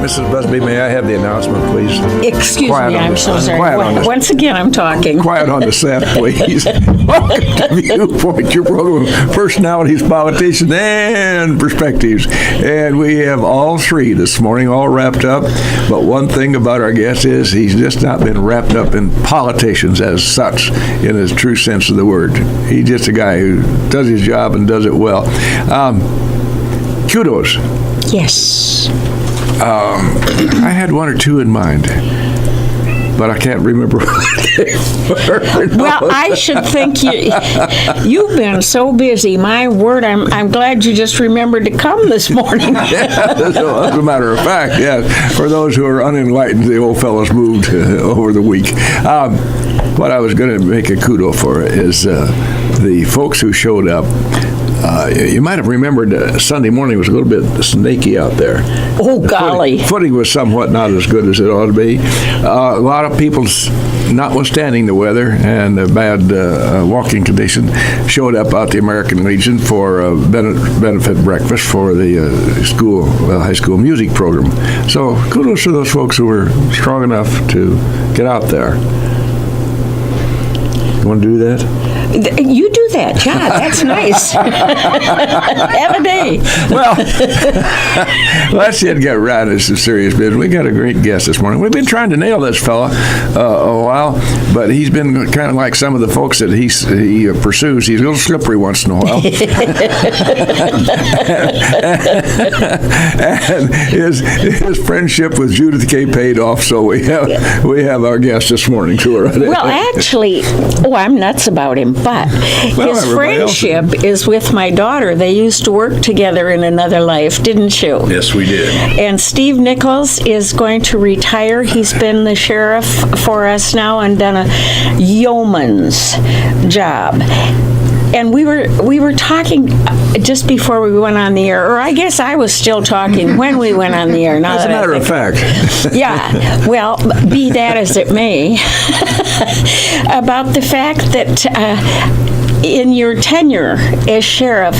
Mrs. Busby, may I have the announcement, please? Excuse me, I'm so sorry. Once again, I'm talking. Quiet on the set, please. Welcome to Viewpoint, your program of personalities, politicians, and perspectives. And we have all three this morning, all wrapped up. But one thing about our guest is he's just not been wrapped up in politicians as such, in his true sense of the word. He's just a guy who does his job and does it well. Kudos. Yes. I had one or two in mind, but I can't remember what they were. Well, I should think you've been so busy. My word, I'm glad you just remembered to come this morning. Yeah, as a matter of fact, yeah. For those who are unenlightened, the old fellow's moved over the week. What I was going to make a kudo for is the folks who showed up. You might have remembered Sunday morning was a little bit snaky out there. Oh, golly. Footing was somewhat not as good as it ought to be. A lot of people, notwithstanding the weather and the bad walking condition, showed up out the American Legion for a benefit breakfast for the high school music program. So kudos to those folks who were strong enough to get out there. You want to do that? You do that. Yeah, that's nice. Have a day. Well, let's get right into some serious business. We got a great guest this morning. We've been trying to nail this fella a while, but he's been kind of like some of the folks that he pursues. He's a little slippery once in a while. And his friendship with Judy K paid off, so we have our guest this morning. Well, actually, I'm nuts about him. But his friendship is with my daughter. They used to work together in another life, didn't you? Yes, we did. And Steve Nichols is going to retire. He's been the sheriff for us now and done a yeoman's job. And we were talking just before we went on the air, or I guess I was still talking when we went on the air. As a matter of fact. Yeah, well, be that as it may, about the fact that in your tenure as sheriff,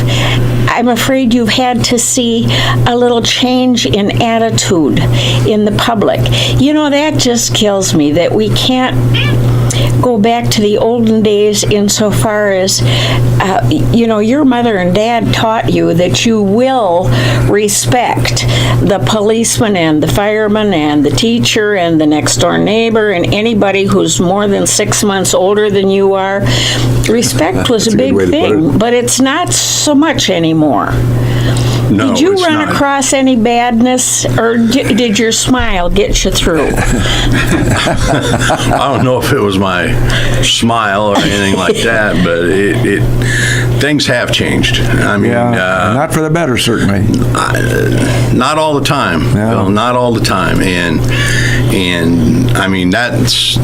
I'm afraid you've had to see a little change in attitude in the public. You know, that just kills me that we can't go back to the olden days insofar as, your mother and dad taught you that you will respect the policeman and the fireman and the teacher and the next door neighbor and anybody who's more than 6 months older than you are. Respect was a big thing, but it's not so much anymore. No, did you run across any badness, or did your smile get you through? I don't know if it was my smile or anything like that, but things have changed. I mean, not for the better, certainly. Not all the time. Yeah. Well, not all the time, and I mean that's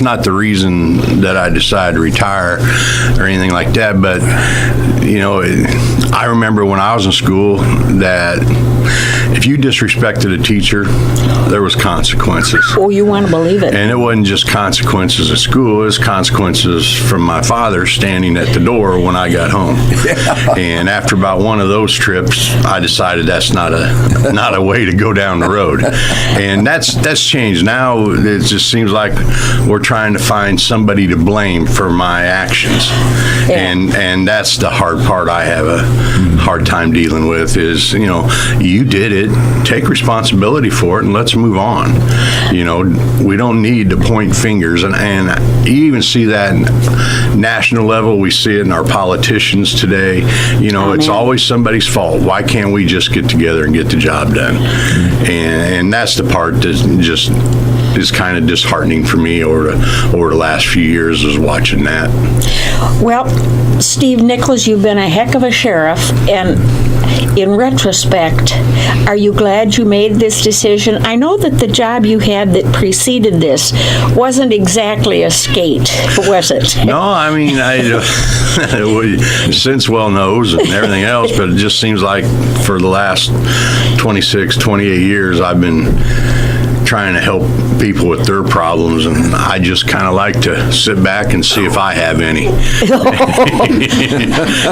not the reason that I decided to retire or anything like that. But I remember when I was in school that if you disrespected a teacher, there was consequences. Oh, you want to believe it. And it wasn't just consequences at school, it was consequences from my father standing at the door when I got home. Yeah. And after about one of those trips, I decided that's not a way to go down the road. And that's changed. Now it just seems like we're trying to find somebody to blame for my actions. Yeah. And that's the hard part I have a hard time dealing with is, you did it, take responsibility for it, and let's move on. We don't need to point fingers, and you even see that national level. We see it in our politicians today. It's always somebody's fault. Why can't we just get together and get the job done? And that's the part that just is kind of disheartening for me over the last few years, is watching that. Well, Steve Nichols, you've been a heck of a sheriff, and in retrospect, are you glad you made this decision? I know that the job you had that preceded this wasn't exactly a skate, was it? No, I mean, since well knows and everything else, but it just seems like for the last 26, 28 years, I've been trying to help people with their problems, and I just kind of like to sit back and see if I have any.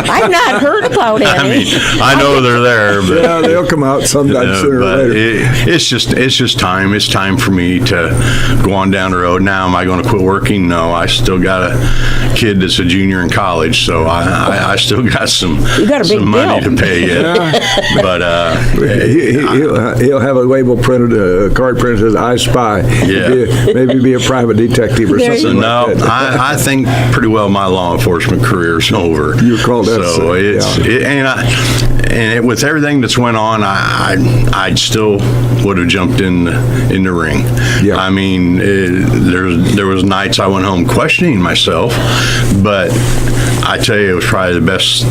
I've not heard about any. I mean, I know they're there, but Yeah, they'll come out sometime sooner or but later. it's just time. It's time for me to go on down the road. Now, am I going to quit working? No, I still got a kid that's a junior in college, so I still got some money to pay yet. But He'll have a label printed, a card printed that says "I Spy." Yeah. Maybe be a private detective or There something you no, like that. I think pretty well my law enforcement career is over. You call that so? With everything that's went on, I still would have jumped in the ring. Yeah. I mean, there was nights I went home questioning myself, but I tell you, it was probably the best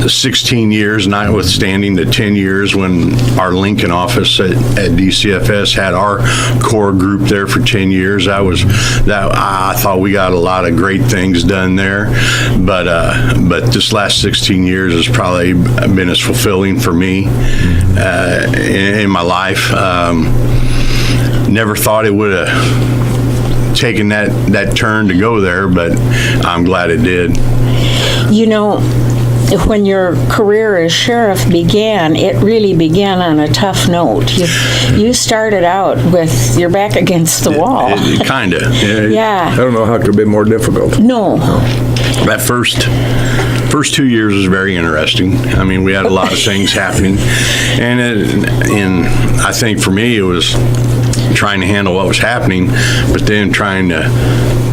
16 years, notwithstanding the 10 years when our Lincoln office at DCFS had our core group there for 10 years. I thought we got a lot of great things done there, but this last 16 years has probably been as fulfilling for me in my life. Never thought it would have taken that turn to go there, but I'm glad it did. You know, when your career as sheriff began, it really began on a tough note. You started out with your back against the wall. Kinda. I Yeah. don't know how it could be more difficult. No. That first 2 years was very interesting. I mean, we had a lot of things happening, and I think for me it was trying to handle what was happening, but then trying to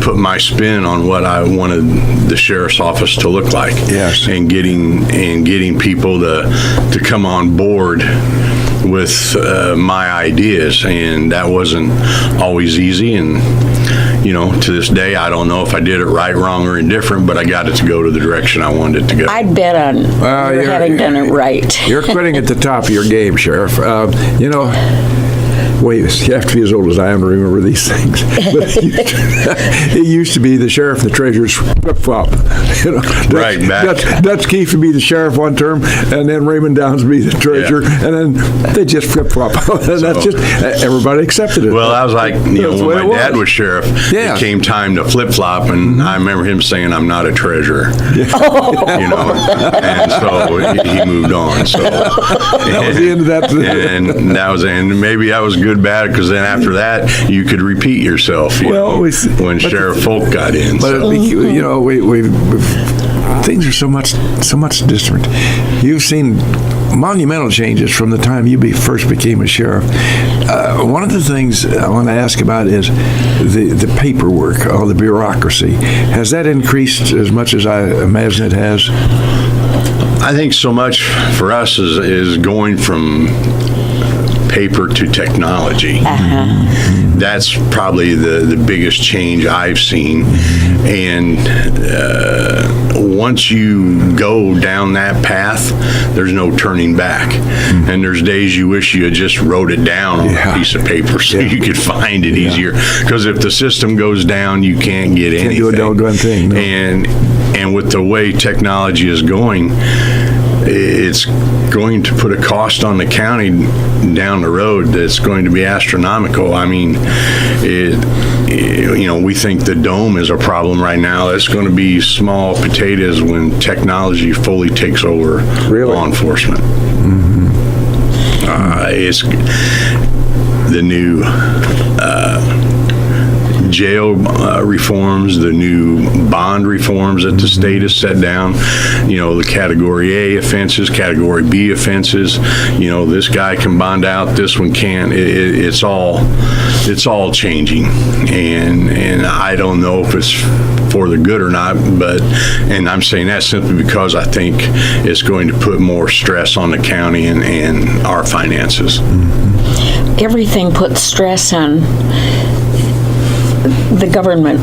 put my spin on what I wanted the sheriff's office to look like. Yes. And getting people to come on board with my ideas, and that wasn't always easy. And to this day, I don't know if I did it right, wrong, or indifferent, but I got it to go to the direction I wanted it to go. I'd bet on you having done it right. You're quitting at the top of your game, Sheriff. Wait, you have to be as old as I am to remember these things. But it used to be the sheriff and the treasurer's flip-flop. Right, back. Dutch Keefe would be the sheriff one term, and then Raymond Downs would be the treasurer, and then they just flip-flop. And that's just, everybody accepted it. Well, I was like, That's the way when it my dad was. was sheriff, Yeah. it came time to flip-flop, and I remember him saying, "I'm not a treasurer." And so he moved on. So That was the end of that. and that was, and maybe that was good, bad, because then after that you could repeat yourself. When Sheriff Folk got in. But So. we've things are so much different. You've seen monumental changes from the time you first became a sheriff. One of the things I want to ask about is the paperwork, all the bureaucracy. Has that increased as much as I imagine it has? I think so much for us is going from paper to technology. That's probably the biggest change I've seen. And once you go down that path, there's no turning back. And there's days you wish you had just wrote it down on a piece of paper so you could find it easier. Because if the system goes down, you can't get anything. Can't do a doggone thing. No. And with the way technology is going, it's going to put a cost on the county down the road that's going to be astronomical. I mean, we think the dome is a problem right now. It's going to be small potatoes when technology fully takes over law enforcement. It's the new jail reforms, the new bond reforms that the state has set down, the Category A offenses, Category B offenses, this guy can bond out, this one can't. It's all changing, and I don't know if it's for the good or not, and I'm saying that simply because I think it's going to put more stress on the county and our finances. Everything puts stress on the government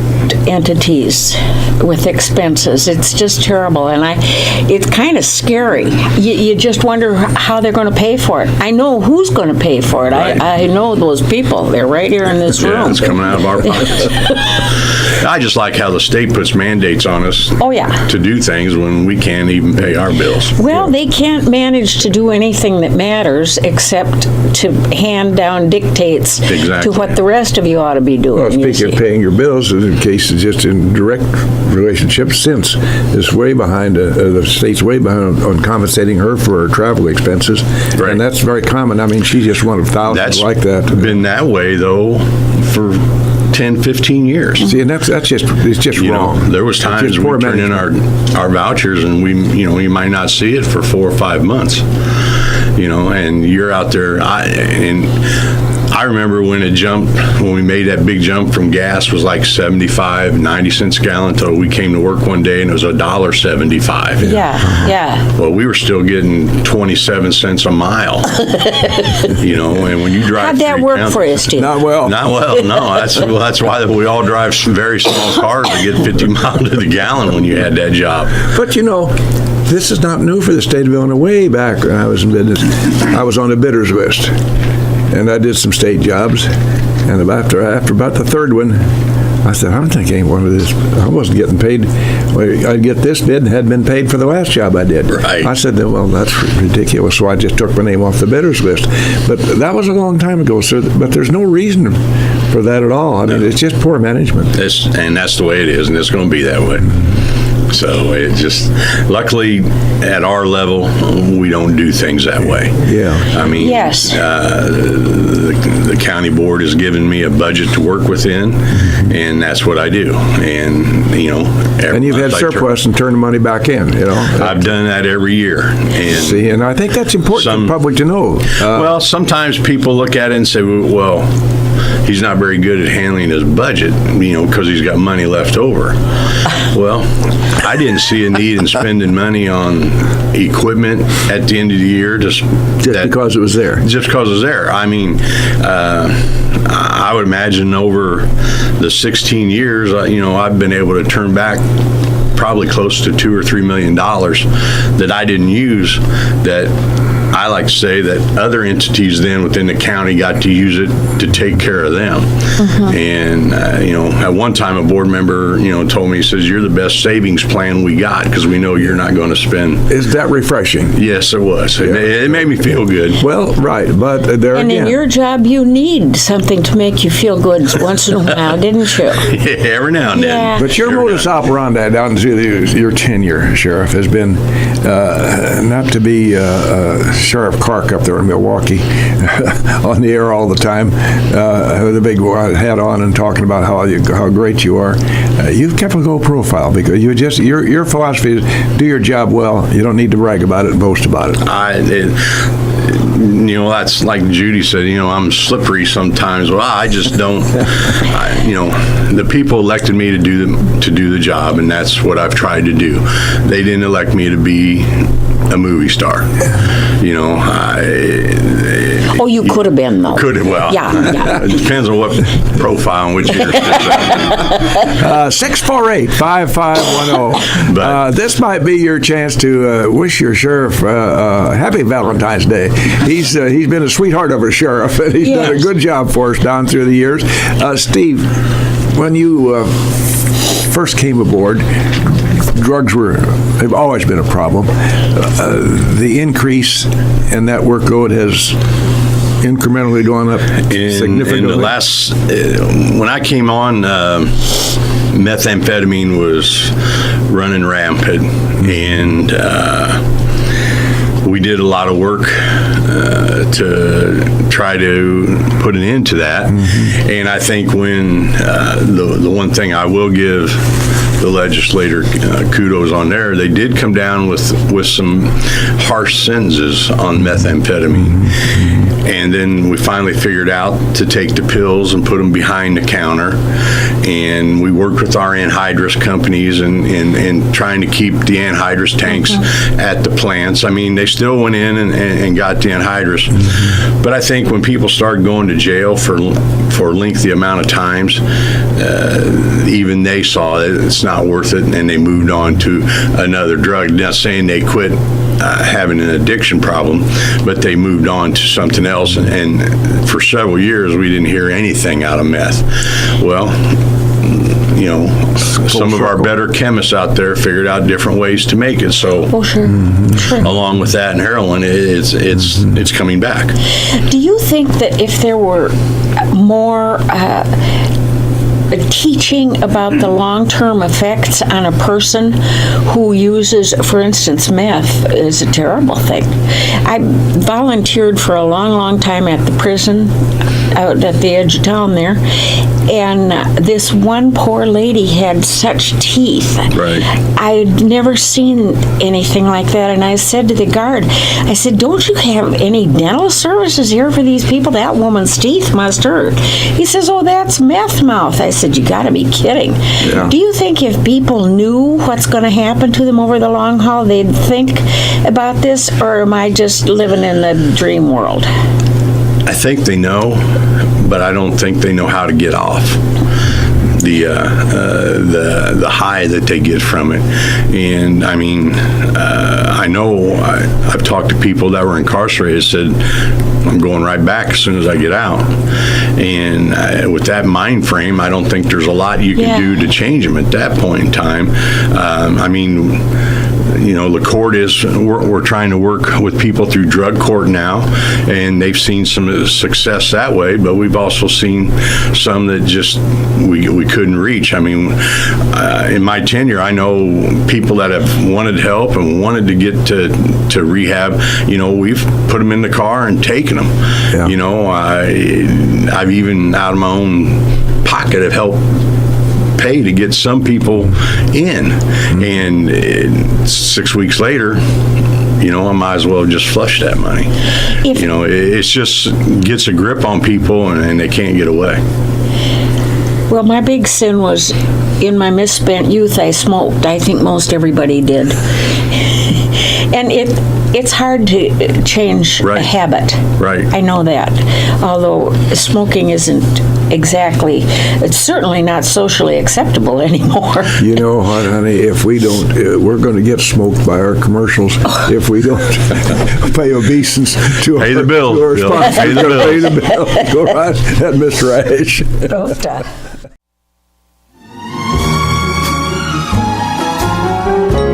entities with expenses. It's just terrible, and it's kind of scary. You just wonder how they're going to pay for it. I know who's going to pay for it. Right. I know those people. They're right here in this room. Yeah, it's coming out of our pockets. I just like how the state puts mandates on us Oh, yeah. to do things when we can't even pay our bills. Well, they can't manage to do anything that matters except to hand down dictates Exactly. to what the rest of you ought to be doing. Well, you speaking of see. paying your bills, in case it's just in direct relationship, since is way behind, the state's way behind on compensating her for her travel expenses. Right. And that's very common. I mean, she's just one of thousands That's like that. been that way, though, for 10, 15 years. See, and it's just You know, wrong. there was It's times just we poor turn in management. our vouchers and we might not see it for 4 or 5 months, and you're out there, I remember when we made that big jump from gas was like 75, 90 cents a gallon until we came to work one day and it was $1.75. Yeah. Well, we were still getting 27 cents a mile, and when you drive. How'd that through work town- for you, Steve? Not well. Not well, no. That's why we all drive very small cars to get 50 miles to the gallon when you had that job. But this is not new for the state of Illinois. Way back when I was in business, I was on the bidders list, and I did some state jobs. And after about the third one, I said, I'm thinking one of this. I wasn't getting paid. Well, I'd get this bid and hadn't been paid for the last job I did. Right. I said, well, that's ridiculous. So I just took my name off the bidders list. But that was a long time ago, sir. But there's no reason for that at all. I mean, it's just poor management. And that's the way it is, and it's going to be that way. So it just, luckily, at our level, we don't do things that way. Yeah. I mean, Yes. The county board has given me a budget to work within, and that's what I do. And, And you've had surplus and turned the money back in, I've done that every year. And See, and I think that's important for the public to know. well, sometimes people look at it and say, well, he's not very good at handling his budget, because he's got money left over. Well, I didn't see a need in spending money on equipment at the end of the year Just because it was there. Just because it was there. I mean, I would imagine over the 16 years, I've been able to turn back probably close to $2 or $3 million that I didn't use, that I like to say that other entities then within the county got to use it to take care of them. And, at one time a board member, told me, he says, you're the best savings plan we got because we know you're not going to spend. Is that refreshing? Yes, it was. It made me feel good. Well, right, but there And again. in your job, you need something to make you feel good once in a while, didn't you? Every now and then. Yeah. But your modus operandi down through your tenure, Sheriff, has been not to be Sheriff Clark up there in Milwaukee on the air all the time with a big hat on and talking about how great you are. You've kept a low profile because your philosophy is do your job well. You don't need to brag about it and boast about it. That's like Judy said, I'm slippery sometimes. Well, I just don't, the people elected me to do the job, and that's what I've tried to do. They didn't elect me to be a movie star. Oh, you could have been, though. Could have, well. Yeah. It depends on what profile and which year. 648-5510. This might be your chance to wish your sheriff happy Valentine's Day. He's been a sweetheart of a sheriff, and he's done a good job for us down through the years. Steve, when you first came aboard, drugs have always been a problem. The increase in that workload has incrementally gone up significantly. In the last, when I came on, methamphetamine was running rampant, and we did a lot of work to try to put an end to that. And I think when the one thing I will give the legislator kudos on there, they did come down with some harsh sentences on methamphetamine. And then we finally figured out to take the pills and put them behind the counter. And we worked with our anhydrous companies and trying to keep the anhydrous tanks at the plants. I mean, they still went in and got the anhydrous. But I think when people start going to jail for a lengthy amount of times, even they saw that it's not worth it, and they moved on to another drug. Not saying they quit having an addiction problem, but they moved on to something else, and for several years we didn't hear anything out of meth. Well, some of our better chemists out there figured out different ways to make it. So, sure. along with that and heroin, it's coming back. Do you think that if there were more teaching about the long-term effects on a person who uses, for instance, meth is a terrible thing. I volunteered for a long, long time at the prison out at the edge of town there, and this one poor lady had such teeth. Right. I'd never seen anything like that, and I said to the guard, I said, don't you have any dental services here for these people? That woman's teeth must hurt. He says, oh, that's meth mouth. I said, you gotta be kidding. Yeah. Do you think if people knew what's gonna happen to them over the long haul, they'd think about this, or am I just living in the dream world? I think they know, but I don't think they know how to get off the high that they get from it. And I mean, I know I've talked to people that were incarcerated, said, I'm going right back as soon as I get out. And with that mind frame, I don't think there's a lot you can do to change them at that point in time. I mean, the court we're trying to work with people through drug court now, and they've seen some success that way, but we've also seen some that just we couldn't reach. I mean, in my tenure, I know people that have wanted help and wanted to get to rehab. We've put them in the car and taken them. Yeah. I've even out of my own pocket have helped pay to get some people in, and 6 weeks later, I might as well just flush that money. It just gets a grip on people, and they can't get away. Well, my big sin was in my misspent youth, I smoked. I think most everybody did. And it's hard to change a habit. Right. I know that. Although smoking isn't exactly, it's certainly not socially acceptable anymore. You know what, honey, if we don't, we're going to get smoked by our commercials if we don't pay obeisance to pay the bill. Pay the bill. Go right ahead, Miss Rash.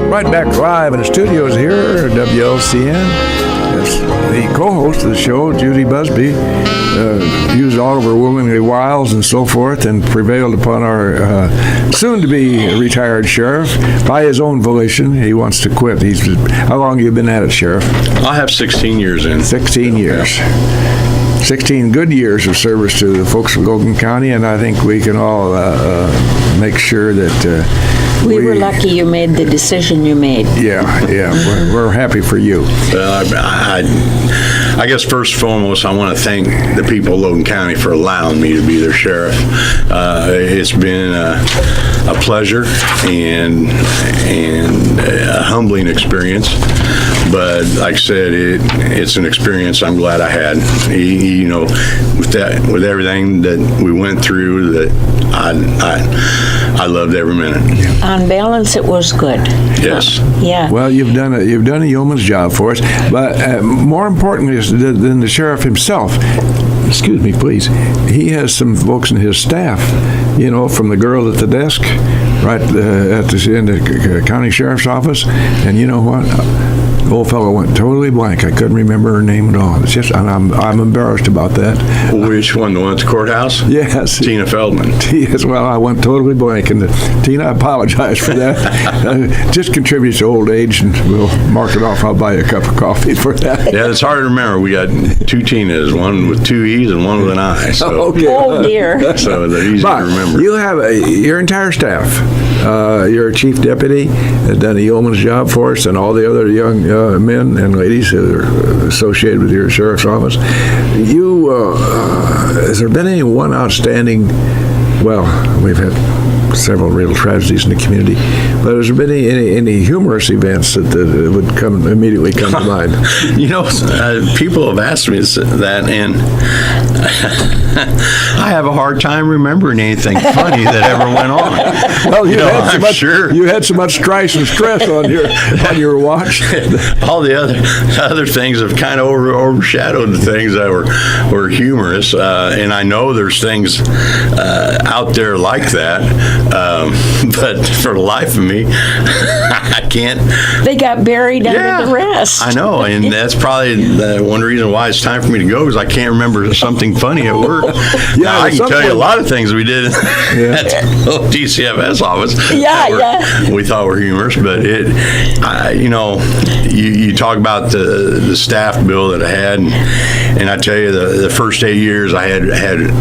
Right back live in the studios here at WLCN. Yes, the co-host of the show, Judy Busby, used all of her womanly wiles and so forth and prevailed upon our soon-to-be retired sheriff. By his own volition, he wants to quit. How long have you been at it, Sheriff? I have 16 years in. 16 years. 16 good years of service to the folks of Logan County, and I think we can all make sure that we were lucky you made the decision you made. Yeah, we're happy for you. I guess first and foremost, I want to thank the people of Logan County for allowing me to be their sheriff. It's been a pleasure and a humbling experience. But like I said, it's an experience I'm glad I had. With everything that we went through, that I loved every minute. On balance, it was good. Yes. Yeah. Well, you've done a yeoman's job for us, but more importantly than the sheriff himself, excuse me, please, he has some folks in his staff, from the girl at the desk, right in the county sheriff's office, and you know what? The old fellow went totally blank. I couldn't remember her name at all. It's just, and I'm embarrassed about that. Which one? The one at the courthouse? Yes. Tina Feldman. Yes. Well, I went totally blank, and Tina, I apologize for that. Just contributes to old age, and we'll mark it off. I'll buy you a cup of coffee for that. Yeah, it's hard to remember. We got two Tinas, one with two E's and one with an I. So. Okay. Oh dear. So they're easy to remember. You have your entire staff. You're a chief deputy, done a yeoman's job for us, and all the other young men and ladies that are associated with your sheriff's office. Has there been any one outstanding, well, we've had several real tragedies in the community, but has there been any humorous events that would immediately come to mind? People have asked me that, and I have a hard time remembering anything funny that ever went on. Well, you had so much strife and stress on your watch. All the other things have kind of overshadowed the things that were humorous, and I know there's things out there like that. But for the life of me, I can't. They got buried under the rest. I know, and that's probably one reason why it's time for me to go, is I can't remember something funny at work. Now, I can tell you a lot of things we did at the DCFS office. We thought were humorous, but you talk about the staff bill that I had, and I tell you, the first 8 years I had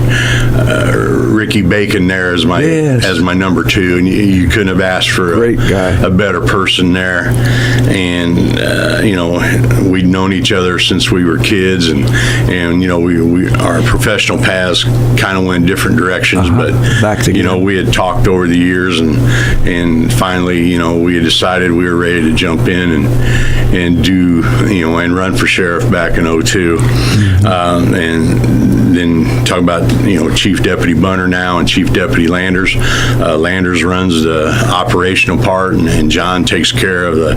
Ricky Bacon there as my number 2, and you couldn't have asked for a better person there. And we'd known each other since we were kids, and our professional paths kind of went different directions, but we had talked over the years, and finally we had decided we were ready to jump in and do and run for sheriff back in 2002. And then talk about Chief Deputy Bunner now and Chief Deputy Landers. Landers runs the operational part, and John takes care of the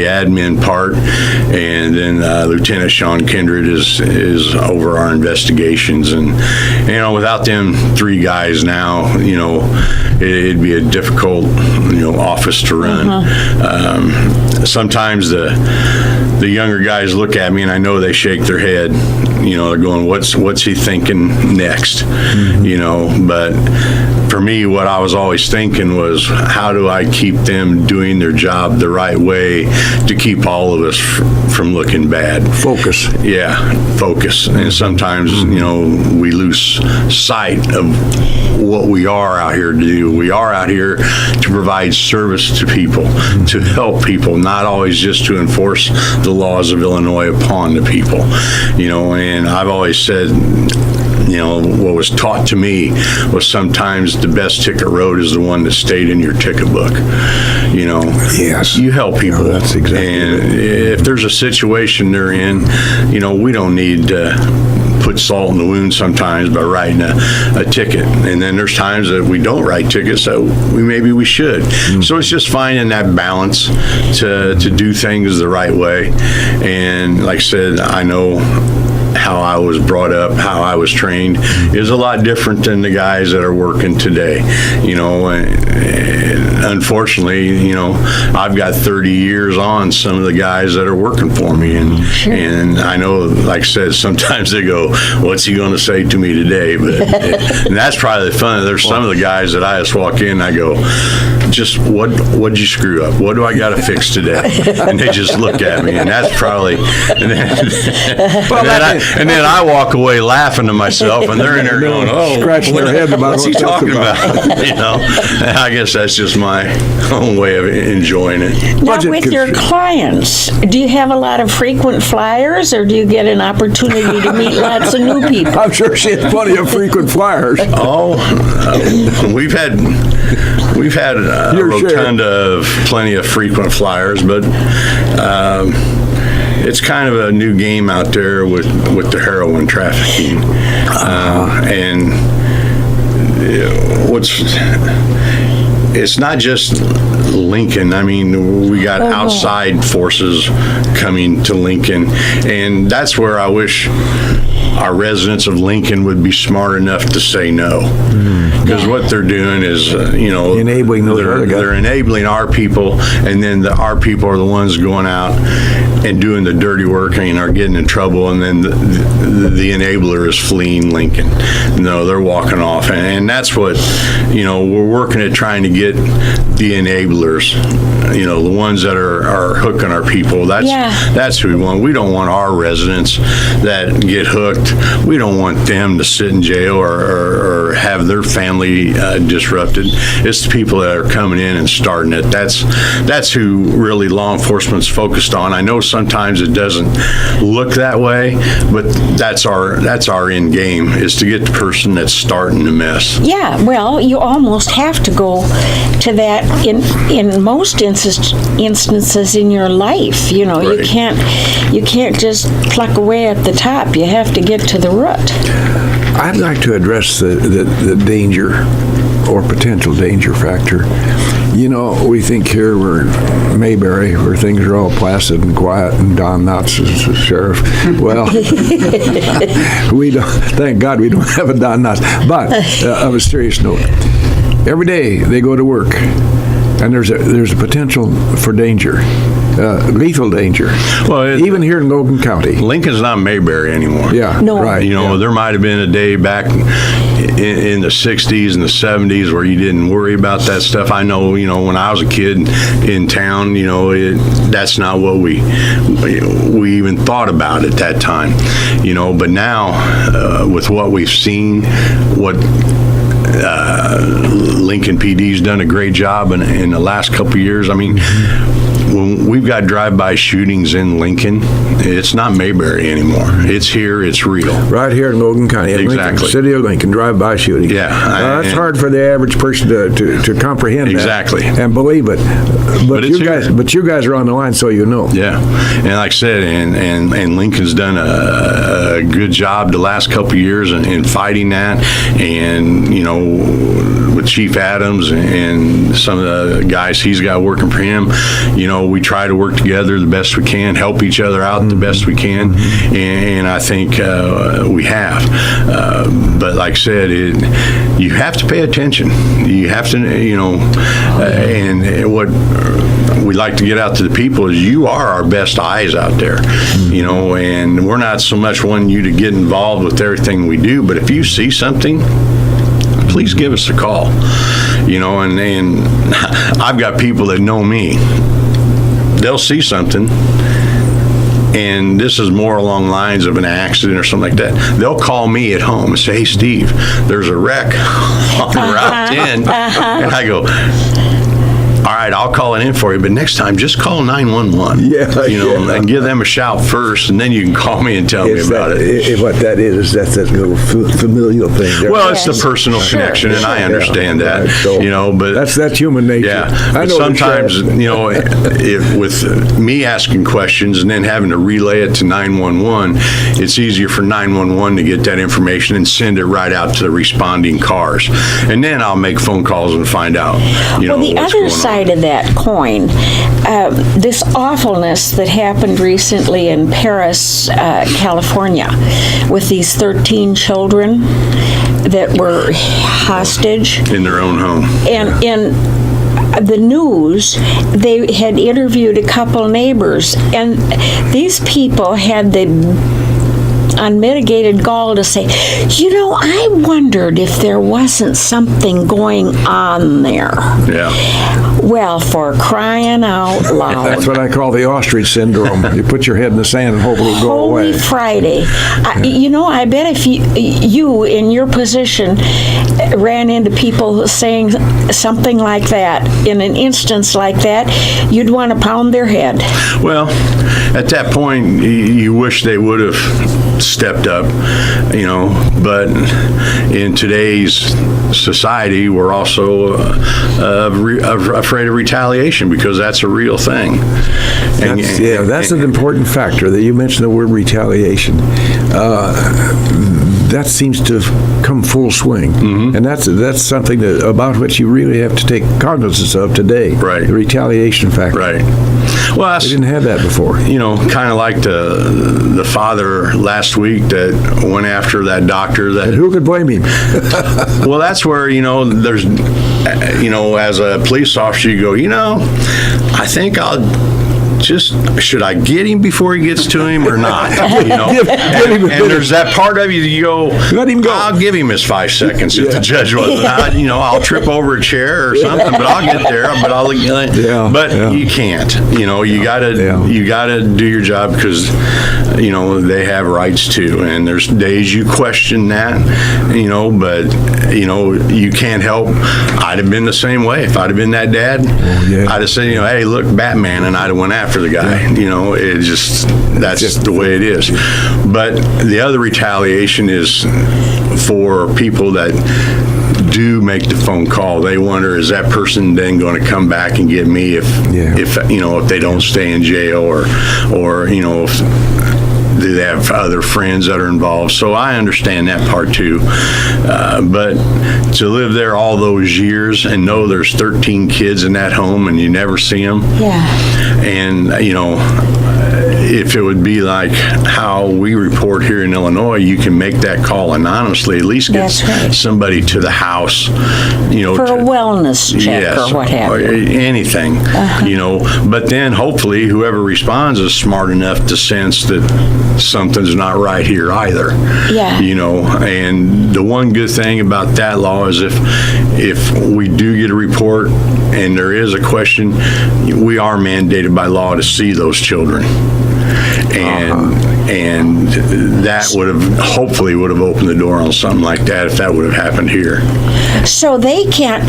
admin part, and then Lieutenant Sean Kindred is over our investigations. And without them 3 guys now, it'd be a difficult office to run. Sometimes the younger guys look at me and I know they shake their head. They're going, what's he thinking next? But for me, what I was always thinking was, how do I keep them doing their job the right way to keep all of us from looking bad? Focus. Yeah, focus. And sometimes, we lose sight of what we are out here to do. We are out here to provide service to people, to help people, not always just to enforce the laws of Illinois upon the people. And I've always said, what was taught to me was sometimes the best ticket wrote is the one that stayed in your ticket book. Yes. You help people. No, that's exactly and right. If there's a situation they're in, we don't need to put salt in the wound sometimes by writing a ticket. And then there's times that we don't write tickets that maybe we should. So it's just finding that balance to do things the right way. And like I said, I know how I was brought up, how I was trained is a lot different than the guys that are working today. And unfortunately, I've got 30 years on some of the guys that are working for me. And I know, like I said, sometimes they go, what's he going to say to me today? But and that's probably the fun. There's some of the guys that I just walk in and I go, just what'd you screw up? What do I got to fix today? And they just look at me, and that's probably, and then I walk away laughing to myself, and they're in there going, oh, scratching their head about what's he talking about? I guess that's just my own way of enjoying it. Now, with your clients, do you have a lot of frequent flyers, or do you get an opportunity to meet lots of new people? I'm sure she has plenty of frequent flyers. We've had a rotunda of plenty of frequent flyers, but it's kind of a new game out there with the heroin trafficking. And it's not just Lincoln. I mean, we got outside forces coming to Lincoln, and that's where I wish our residents of Lincoln would be smart enough to say no. Because what they're doing is, enabling those other guys. They're enabling our people, and then our people are the ones going out and doing the dirty work and are getting in trouble, and then the enabler is fleeing Lincoln. No, they're walking off, and that's what, we're working at trying to get the enablers, the ones that are hooking our people. That's who we want. We don't want our residents that get hooked. We don't want them to sit in jail or have their family disrupted. It's the people that are coming in and starting it. That's who really law enforcement's focused on. I know sometimes it doesn't look that way, but that's our end game, is to get the person that's starting the mess. Yeah, well, you almost have to go to that in most instances in your life. Right. You can't just pluck away at the top. You have to get to the root. I'd like to address the danger or potential danger factor. We think here we're in Mayberry, where things are all placid and quiet, and Don Knotts is the sheriff. Well, we don't. Thank God we don't have a Don Knotts. But on a serious note, Every day they go to work, and there's a potential for danger, lethal danger. Well, even here in Logan County. Lincoln's not Mayberry anymore. Yeah, No. right. You know, there might have been a day back in the 60s and the 70s where you didn't worry about that stuff. I know, you know, when I was a kid in town, you know, that's not what we even thought about at that time, you know. But now, with what we've seen, what Lincoln PD's done a great job in the last couple of years. I mean, when we've got drive-by shootings in Lincoln, it's not Mayberry anymore. It's here, it's real. Right here in Logan County. In Exactly. Lincoln, city of Lincoln, drive-by shooting. Yeah. That's And- hard for the average person to comprehend Exactly. that and believe it. But it's you guys are on the line, so you know. Yeah, and like I said, and Lincoln's done a good job the last couple of years in fighting that, and you know, with Chief Adams and some of the guys he's got working for him, you know, we try to work together the best we can, help each other out the best we can, and I think we have. But like I said, you have to pay attention. You have to, you know, and what we like to get out to the people is you are our best eyes out there, you know, and we're not so much wanting you to get involved with everything we do, but if you see something, please give us a call, you know, and I've got people that know me. They'll see something, and this is more along lines of an accident or something like that. They'll call me at home and say, "Hey, Steve, there's a wreck on Route 10." And I go, "All right, I'll call it in for you, but next time just call 911. Yeah, you know, yeah. and give them a shout first, and then you can call me and tell me about it. What that is that's that little familial thing there. Well, it's the Yes. personal connection, and I understand Yeah, that, right. So you know, but that's human nature. yeah, I but know sometimes, you know, with me asking questions and then having to relay it to 911, it's easier for 911 to get that information and send it right out to the responding cars. And then I'll make phone calls and find out, you know, Well, the what's other going side on. of that coin, this awfulness that happened recently in Paris, California, with these 13 children that were hostage. In their own home. And in the news, they had interviewed a couple neighbors, and these people had the unmitigated gall to say, you know, I wondered if there wasn't something going on there. Yeah. Well, for crying out That's loud. what I call the ostrich syndrome. You put your head in the sand and hope it'll go Holy away. Friday. You know, I bet if you in your position ran into people saying something like that, in an instance like that, you'd want to pound their head. Well, at that point, you wish they would have stepped up, you know, but in today's society, we're also afraid of retaliation because that's a real thing. That's an important factor that you mentioned the word retaliation. That seems to have come full swing, and that's something about which you really have to take cognizance of today. Right. The retaliation factor. Right. Well, We didn't have that before. you know, kind of like the father last week that went after that doctor that And who could blame him? well, that's where, you know, there's, you know, as a police officer, you go, you know, I think should I get him before he gets to him or not? You know, and there's that part of you that you go, Let him go. I'll give him his 5 seconds if the judge wasn't. You know, I'll trip over a chair or something, but I'll get there. But you can't. You know, you gotta do your job because, you know, they have rights too. And there's days you question that, you know, but you know, you can't help. I'd have been the same way if I'd have been that dad. I'd have said, you know, hey, look, Batman, and I'd have went after the guy. You know, that's just the way it is. But the other retaliation is for people that do make the phone call. They wonder, is that person then going to come back and get me if you know, if they don't stay in jail or you know, do they have other friends that are involved? So I understand that part too. But to live there all those years and know there's 13 kids in that home and you never see them. Yeah. And, you know, if it would be like how we report here in Illinois, you can make that call anonymously, at least get That's right. somebody to the house, For a wellness check or what have you. anything, but then hopefully whoever responds is smart enough to sense that something's not right here either. Yeah. And the one good thing about that law is if we do get a report and there is a question, we are mandated by law to see those children. And that hopefully would have opened the door on something like that if that would have happened here. So they can't,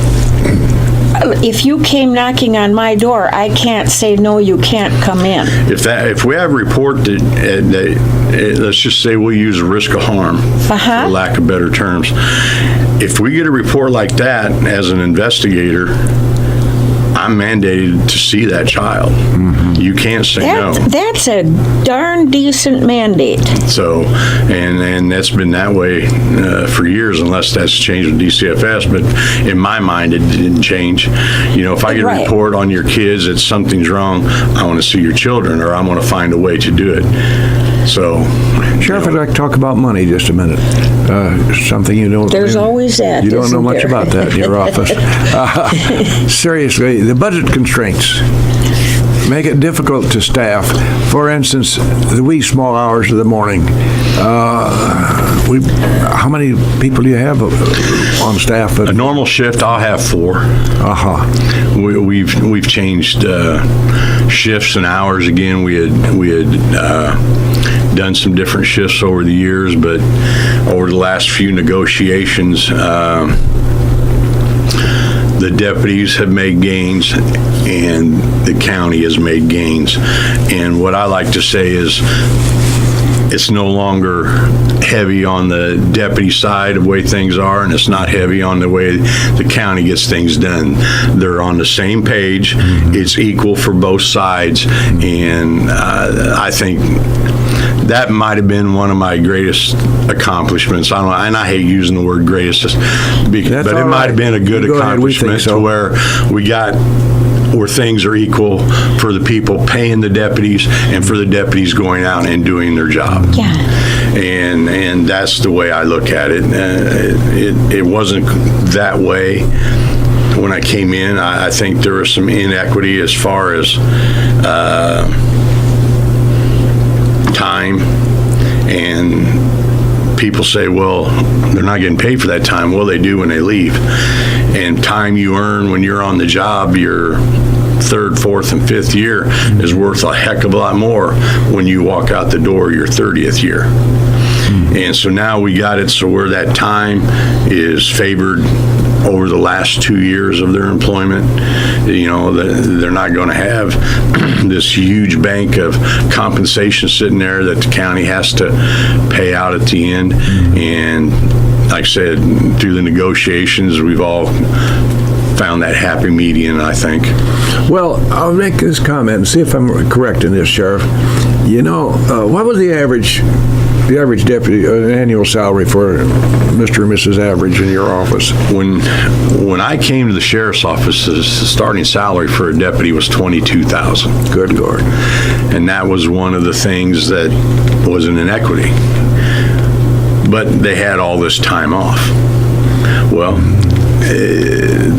if you came knocking on my door, I can't say, no, you can't come in. If we have a report that let's just say we'll use risk of harm, for lack of better terms. If we get a report like that as an investigator, I'm mandated to see that child. You can't say no. That's a darn decent mandate. So, and that's been that way for years, unless that's changed with DCFS. But in my mind, it didn't change. If I get a report on your kids that something's wrong, I want to see your children, or I'm going to find a way to do it. So, Sheriff, I'd like to talk about money just a minute. Something you don't. There's always that. You don't know much about that in your office. Seriously, the budget constraints make it difficult to staff. For instance, the wee small hours of the morning. How many people do you have on staff? A normal shift, I'll have 4. We've changed shifts and hours again. We had done some different shifts over the years, but over the last few negotiations, the deputies have made gains and the county has made gains. And what I like to say is it's no longer heavy on the deputy side of the way things are, and it's not heavy on the way the county gets things done. They're on the same page. It's equal for both sides, and I think that might have been one of my greatest accomplishments. And I hate using the word greatest, but it might have been a good accomplishment to where we got where things are equal for the people paying the deputies and for the deputies going out and doing their job. Yeah. And that's the way I look at it. It wasn't that way when I came in. I think there was some inequity as far as time, and people say, well, they're not getting paid for that time. Well, they do when they leave. And time you earn when you're on the job, your 3rd, 4th, and 5th year is worth a heck of a lot more when you walk out the door your 30th year. And so now we got it so where that time is favored over the last 2 years of their employment. They're not going to have this huge bank of compensation sitting there that the county has to pay out at the end. And like I said, through the negotiations, we've all found that happy median, I think. Well, I'll make this comment and see if I'm correct in this, Sheriff. What was the average deputy annual salary for Mr. and Mrs. Average in your office? When I came to the sheriff's office, the starting salary for a deputy was $22,000. Good Lord. And that was one of the things that was an inequity. But they had all this time off. Well,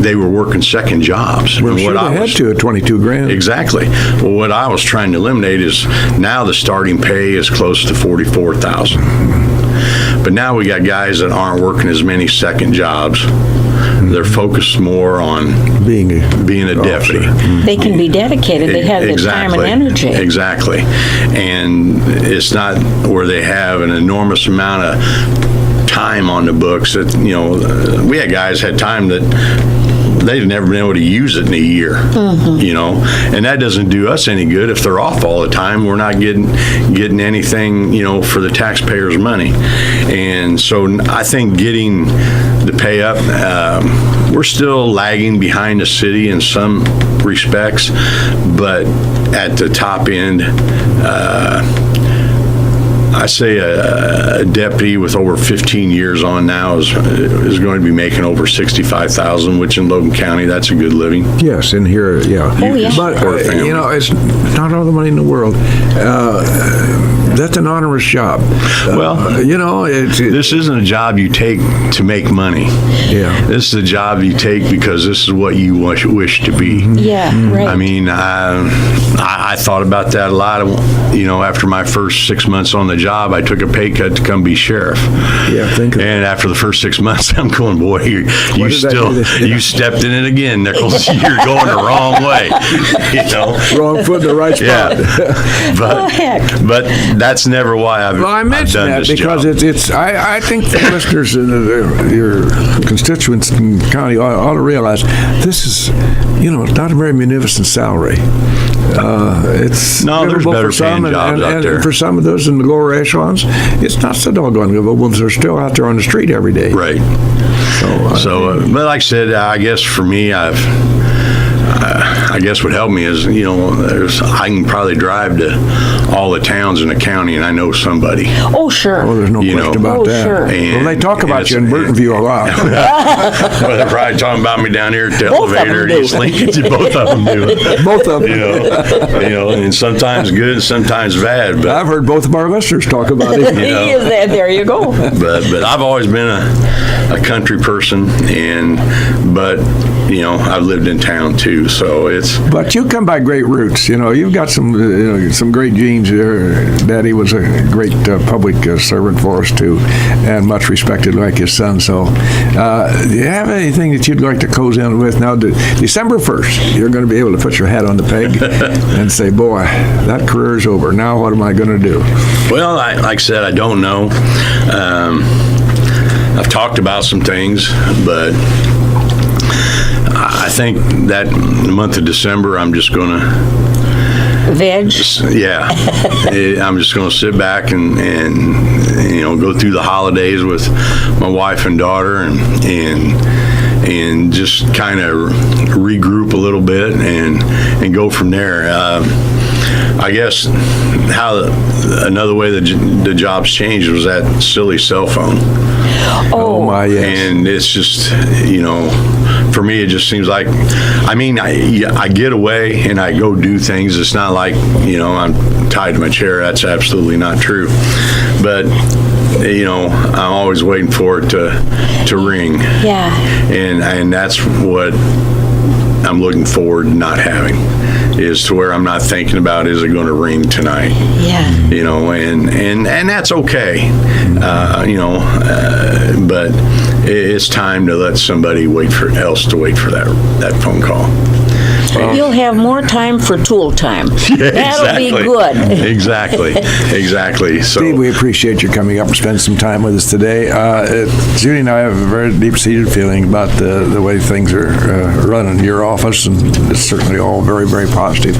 they were working second jobs. Well, sure, they had to at $22,000. Exactly. Well, what I was trying to eliminate is now the starting pay is close to $44,000. But now we got guys that aren't working as many second jobs. They're focused more on being a deputy. They can be dedicated. They have the time and energy. Exactly. And it's not where they have an enormous amount of time on the books that, we had guys had time that they've never been able to use it in a year, and that doesn't do us any good. If they're off all the time, we're not getting anything, for the taxpayers' money. And so I think getting the pay up, we're still lagging behind the city in some respects, but at the top end, I say a deputy with over 15 years on now is going to be making over $65,000, which in Logan County, that's a good living. Yes, in here, yeah. Oh, yeah. But, it's not all the money in the world. That's an onerous job. Well, this isn't a job you take to make money. Yeah. This is a job you take because this is what you wish to be. Yeah, right. I mean, I thought about that a lot. After my first 6 months on the job, I took a pay cut to come be sheriff. Yeah, think of it. And after the first 6 months, I'm going, boy, you stepped in it again, Nichols. You're going the wrong way. Wrong foot in the right spot. Yeah. But that's never why I've I mentioned done that this because job. I think the listeners and your constituents in the county ought to realize this is, it's not a very munificent salary. It's there's better for some, paying jobs out there. And for some of those in the lower echelons, it's not so doggone good. But ones that are still out there on the street every day. Right. But like I said, I guess for me, I guess what helped me is, I can probably drive to all the towns in the county and I know somebody. Oh, sure. Oh, there's no question about that. Sure. Well, they talk about you in Burtonview a lot. Well, they're probably talking about me down here at the elevator at East Lincoln. Both of them do. Both of them. And sometimes good and sometimes bad. But I've heard both of our listeners talk about it. There you go. But I've always been a country person, but I've lived in town too, so it's. But you come by great roots. You've got some great genes there. Daddy was a great public servant for us too, and much respected like his son. So, do you have anything that you'd like to close in with now? December 1st, you're going to be able to put your hat on the peg and say, "Boy, that career's over. Now, what am I going to do?" Well, like I said, I don't know. I've talked about some things, but I think that in the month of December, I'm just going to veg. Yeah, I'm just going to sit back and go through the holidays with my wife and daughter and just kind of regroup a little bit and go from there. I guess another way that the job's changed was that silly cell phone. Oh my, yes. And it's just, for me, it just seems like, I get away and I go do things. It's not like, I'm tied to my chair. That's absolutely not true. But, I'm always waiting for it to ring. Yeah. And that's what I'm looking forward to not having, is to where I'm not thinking about, is it going to ring tonight? Yeah. And that's okay. But it's time to let somebody wait for that phone call. You'll have more time for tool time. Yeah, That'll be good. Exactly. So, Steve, we appreciate you coming up and spending some time with us today. Judy and I have a very deep-seated feeling about the way things are running in your office, and it's certainly all very, very positive.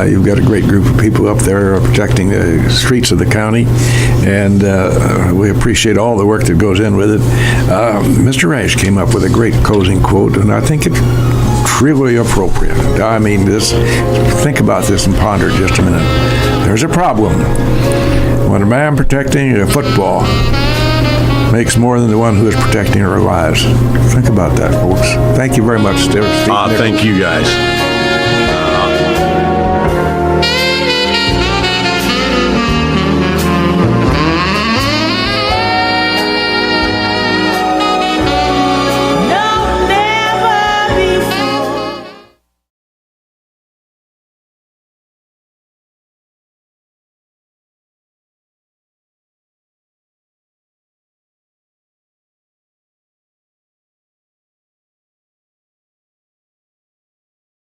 You've got a great group of people up there protecting the streets of the county, and we appreciate all the work that goes in with it. Mr. Rash came up with a great closing quote, and I think it's really appropriate. Think about this and ponder just a minute. There's a problem when a man protecting a football makes more than the one who is protecting our lives. Think about that, folks. Thank you very much, Steve. thank you, guys.